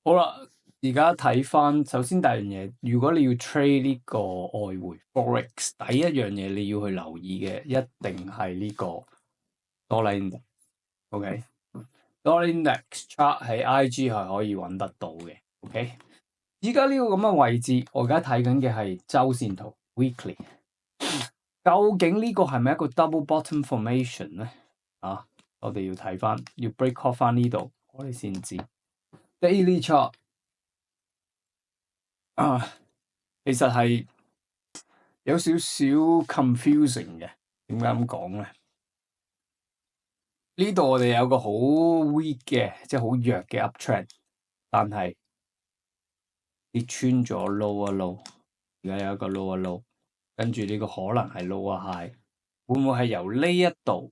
好啦，而家睇翻，首先第一樣嘢，如果你要 trade 呢個外匯 forex，第一樣嘢你要去留意嘅，一定係呢個 dollar index。OK，dollar index chart 喺 IG 係可以揾得到嘅。OK，而家呢個咁嘅位置，我而家睇緊嘅係周線圖 weekly。究竟呢個係咪一個 double bottom formation 咧？我哋要睇翻，要 break off 翻呢度，我哋先知。Daily chart 其實係有少少 confusing 嘅。點解咁講咧？呢度我哋有個好 weak 嘅，即係好弱嘅 uptrend，但係跌穿咗 lower low，而家有一個 lower low，跟住呢個可能係 lower high，會唔會係由呢一度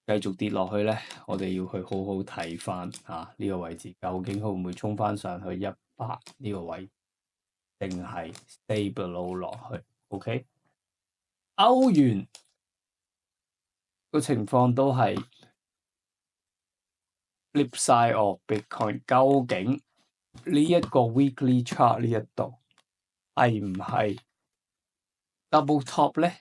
繼續跌落去咧？我哋要去好好睇翻呢個位置，究竟會唔會衝翻上去100呢個位，定係 stay below 落去 ？OK， 歐元個情況都係 flip side of Bitcoin， 究竟呢一個 weekly chart 呢一度係唔係 double top 咧？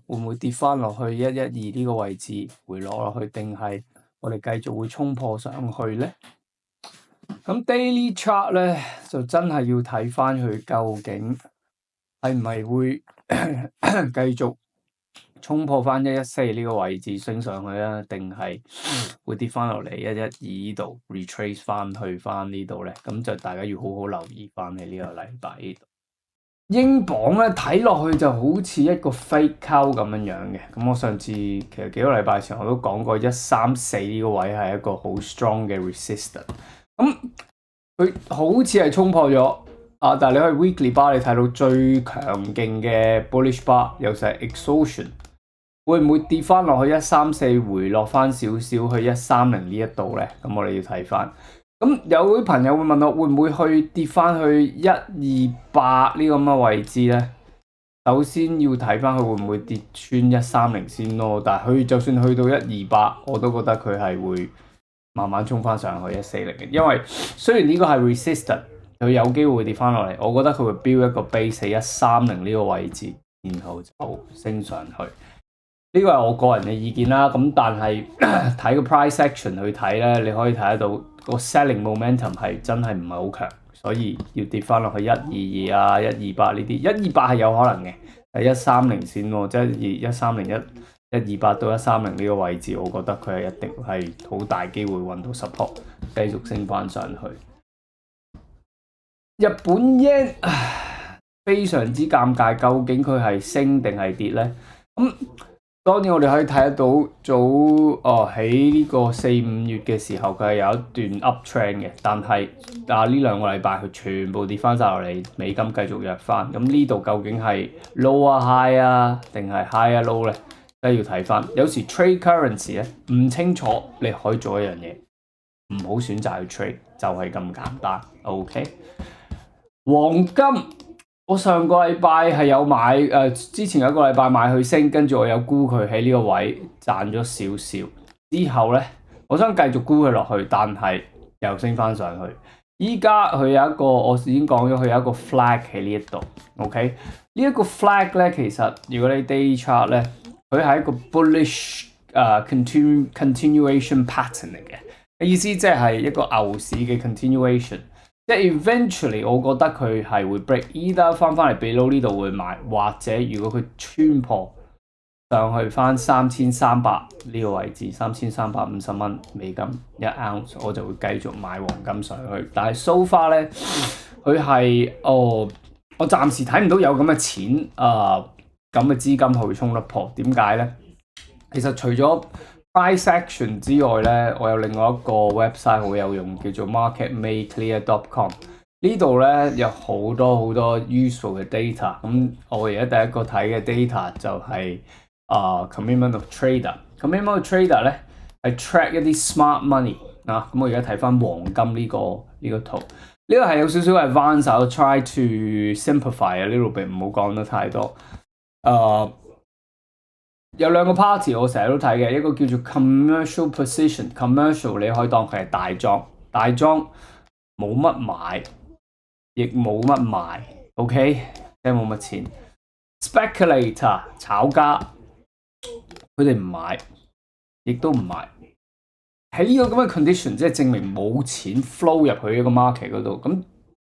會唔會跌翻落去112呢個位置回落落去，定係我哋繼續會衝破上去咧？咁 daily chart 咧就真係要睇翻佢究竟係唔係會繼續衝破翻114呢個位置升上去啊？定係會跌翻落嚟112度 retrace 翻去翻呢度咧？咁就大家要好好留意翻喺呢個禮拜呢度。英鎊咧睇落去就好似一個 fake cow 咁樣樣嘅。咁我上次其實幾個禮拜前我都講過134呢個位係一個好 strong 嘅 resistance。咁佢好似係衝破咗但係你可以 weekly bar 你睇到最強勁嘅 bullish bar 又就係 exhaustion， 會唔會跌翻落去134回落翻少少去130呢一度咧？咁我哋要睇翻。咁有啲朋友會問我會唔會去跌翻去128呢個咁嘅位置咧？首先要睇翻佢會唔會跌穿130先咯。但係佢就算去到128，我都覺得佢係會慢慢衝翻上去140嘅。因為雖然呢個係 resistant， 佢有機會跌翻落嚟，我覺得佢會 build 一個 base 喺130呢個位置，然後就升上去。呢個係我個人嘅意見啦。咁但係睇個 price action 去睇咧，你可以睇得到個 selling momentum 係真係唔係好強，所以要跌翻落去122128呢啲，128係有可能嘅，係130先喎，即係130 128到130呢個位置，我覺得佢係一定係好大機會揾到 support， 繼續升翻上去。日本 yen 非常之尷尬，究竟佢係升定係跌咧？當然我哋可以睇得到喺呢個4、5月嘅時候，佢係有一段 uptrend 嘅，但係呢2個禮拜佢全部跌翻晒落嚟，美金繼續弱翻。咁呢度究竟係 lower high 定係 higher low 咧？都要睇翻。有時 trade currency 咧唔清楚，你可以做一樣嘢，唔好選擇去 trade，就係咁簡單。OK， 黃金。我上個禮拜係有買之前有一個禮拜買佢升，跟住我有沽佢喺呢個位賺咗少少。之後咧，我想繼續沽佢落去，但係又升翻上去。依家佢有一個，我已經講咗佢有一個 flag 喺呢一度。OK， 呢一個 flag 咧，其實如果你 day chart 咧，佢係一個 bullish continuation pattern 嚟嘅。意思即係一個牛市嘅 continuation。即係 eventually，我覺得佢係會 break，either 翻嚟 below 呢度會買，或者如果佢穿破上去翻3300呢個位置，3350蚊美金1 ounce， 我就會繼續買黃金上去。但係 so far 咧，佢係我暫時睇唔到有咁嘅錢咁嘅資金去衝得破。點解咧？其實除咗price action 之外咧，我有另外一個 website 好有用，叫做 marketmakeclear.com。呢度咧有好多 useful 嘅 data。咁我而家第一個睇嘅 data 就係commitment of trader。commitment of trader 咧係 track 一啲 smart money 咁我而家睇翻黃金呢個圖，呢個係有少少 advanced， 我 try to simplify 啊，呢度並唔好講得太多。有兩個 party 我成日都睇嘅，一個叫做 commercial position，commercial 你可以當佢係大莊，大莊冇乜買，亦冇乜賣 ，OK， 即係冇乜錢。Speculator 炒家，佢哋唔買，亦都唔賣。喺呢個咁嘅 condition，即係證明冇錢 flow 入去一個 market 嗰度。咁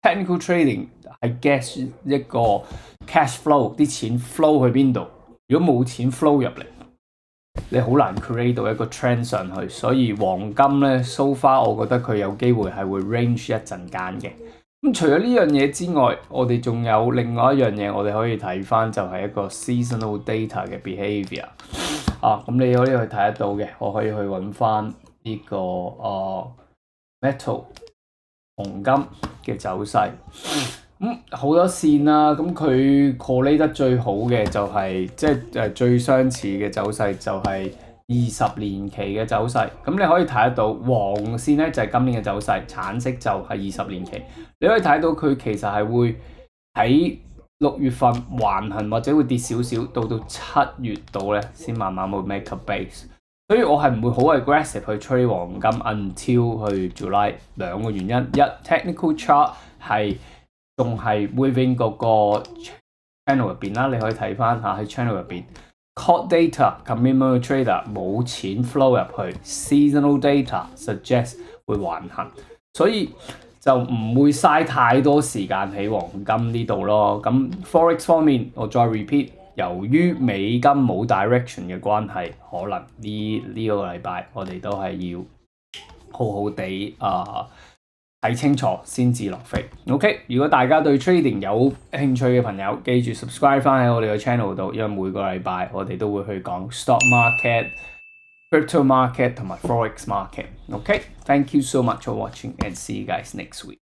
technical trading 係 guess 一個 cash flow， 啲錢 flow 去邊度？如果冇錢 flow 入嚟，你好難 create 到一個 trend 上去。所以黃金咧 so far， 我覺得佢有機會係會 range 一陣間嘅。咁除咗呢樣嘢之外，我哋仲有另外一樣嘢，我哋可以睇翻就係一個 seasonal data 嘅 behaviour 啊。咁你可以去睇得到嘅，我可以去揾翻呢個metal 黃金嘅走勢。好多線啦，咁佢 correlate 得最好嘅就係即係最相似嘅走勢就係20年期嘅走勢。咁你可以睇得到黃線咧就係今年嘅走勢，橙色就係20年期。你可以睇到佢其實係會喺6月份橫行或者會跌少少，到7月度咧先慢慢會 make a base。所以我係唔會好 aggressive 去 trade 黃金 until 去 July。兩個原因，一 technical chart 係仲係 within 嗰個 channel 入邊啦，你可以睇翻下喺 channel 入邊 ，core data commitment trader 冇錢 flow 入去 ，seasonal data suggest 會橫行，所以就唔會嘥太多時間喺黃金呢度咯。咁 forex 方面，我再 repeat， 由於美金冇 direction 嘅關係，可能呢個禮拜我哋都係要好好地睇清楚先至落飛。OK， 如果大家對 trading 有興趣嘅朋友，記住 subscribe 翻喺我哋嘅 channel 度，因為每個禮拜我哋都會去講 stock market、crypto market 同埋 forex market。OK，thank you so much for watching and see you guys next week.